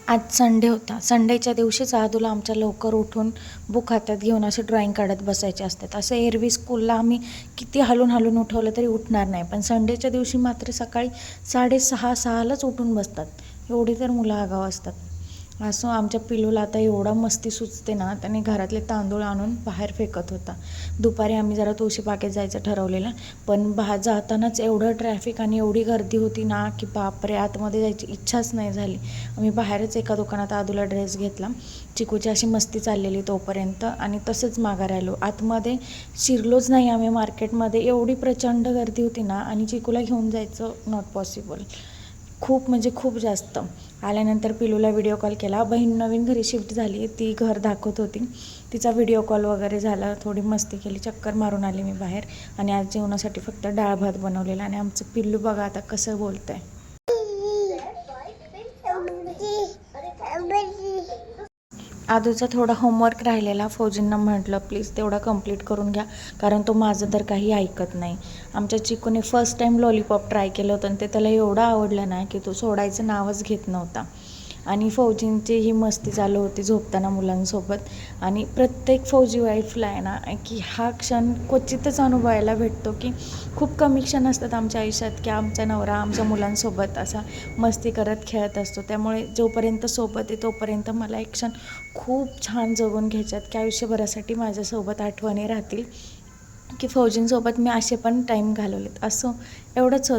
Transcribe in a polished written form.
आज संडे होता. संडेच्या दिवशीच आदूला आमच्या लवकर उठून बुक हातात घेऊन असे ड्रॉइंग काढत बसायचे असतात. असं एरवी स्कूलला आम्ही किती हलून उठवलं तरी उठणार नाही, पण संडेच्या दिवशी मात्र सकाळी 6:30-6लाच उठून बसतात. एवढी तर मुलं आगाऊ असतात. असं आमच्या पिलूला आता एवढा मस्ती सुचते ना, त्याने घरातले तांदूळ आणून बाहेर फेकत होता. दुपारी आम्ही जरा तुळशीबागेत जायचं ठरवलेलं, पण जातानाच एवढं ट्रॅफिक आणि एवढी गर्दी होती ना की बापरे, आतमध्ये जायची इच्छाच नाही झाली. आम्ही बाहेरच एका दुकानात आदूला ड्रेस घेतला. चिकूची अशी मस्ती चाललेली तोपर्यंत, आणि तसंच माघारी आलो. आतमध्ये शिरलोच नाही आम्ही मार्केटमध्ये, एवढी प्रचंड गर्दी होती ना, आणि चिकूला घेऊन जायचं नॉट पॉसिबल. खूप म्हणजे खूप जास्त. आल्यानंतर पिलूला व्हिडिओ कॉल केला. बहीण नवीन घरी शिफ्ट झाली, ती घर दाखवत होती. तिचा व्हिडिओ कॉल वगैरे झाला, थोडी मस्ती केली, चक्कर मारून आली मी बाहेर. आणि आज जेवणासाठी फक्त डाळ भात बनवलेला. आणि आमचं पिल्लू बघा आता कसं बोलतंय. आदूचा थोडा होमवर्क राहिलेला, फौजींना म्हटलं प्लीज तेवढा कंप्लीट करून घ्या, कारण तो माझं तर काही ऐकत नाही. आमच्या चिकूने फर्स्ट टाईम लॉलीपॉप ट्राय केलं होतं, आणि ते त्याला एवढं आवडलं ना की तो सोडायचं नावच घेत नव्हता. आणि फौजींची ही मस्ती चालू होती झोपताना मुलांसोबत. आणि प्रत्येक फौजी वाईफला आहे ना की हा क्षण क्वचितच अनुभवायला भेटतो, की खूप कमी क्षण असतात आमच्या आयुष्यात की आमचा नवरा आमच्या मुलांसोबत असा मस्ती करत खेळत असतो. त्यामुळे जोपर्यंत सोबत आहे तोपर्यंत मला एक क्षण खूप छान जगून घ्यायच्यात, की आयुष्यभरासाठी माझ्यासोबत आठवणी राहतील, की फौजींसोबत मी असे पण टाईम घालवलेत. असं एवढंच होतं.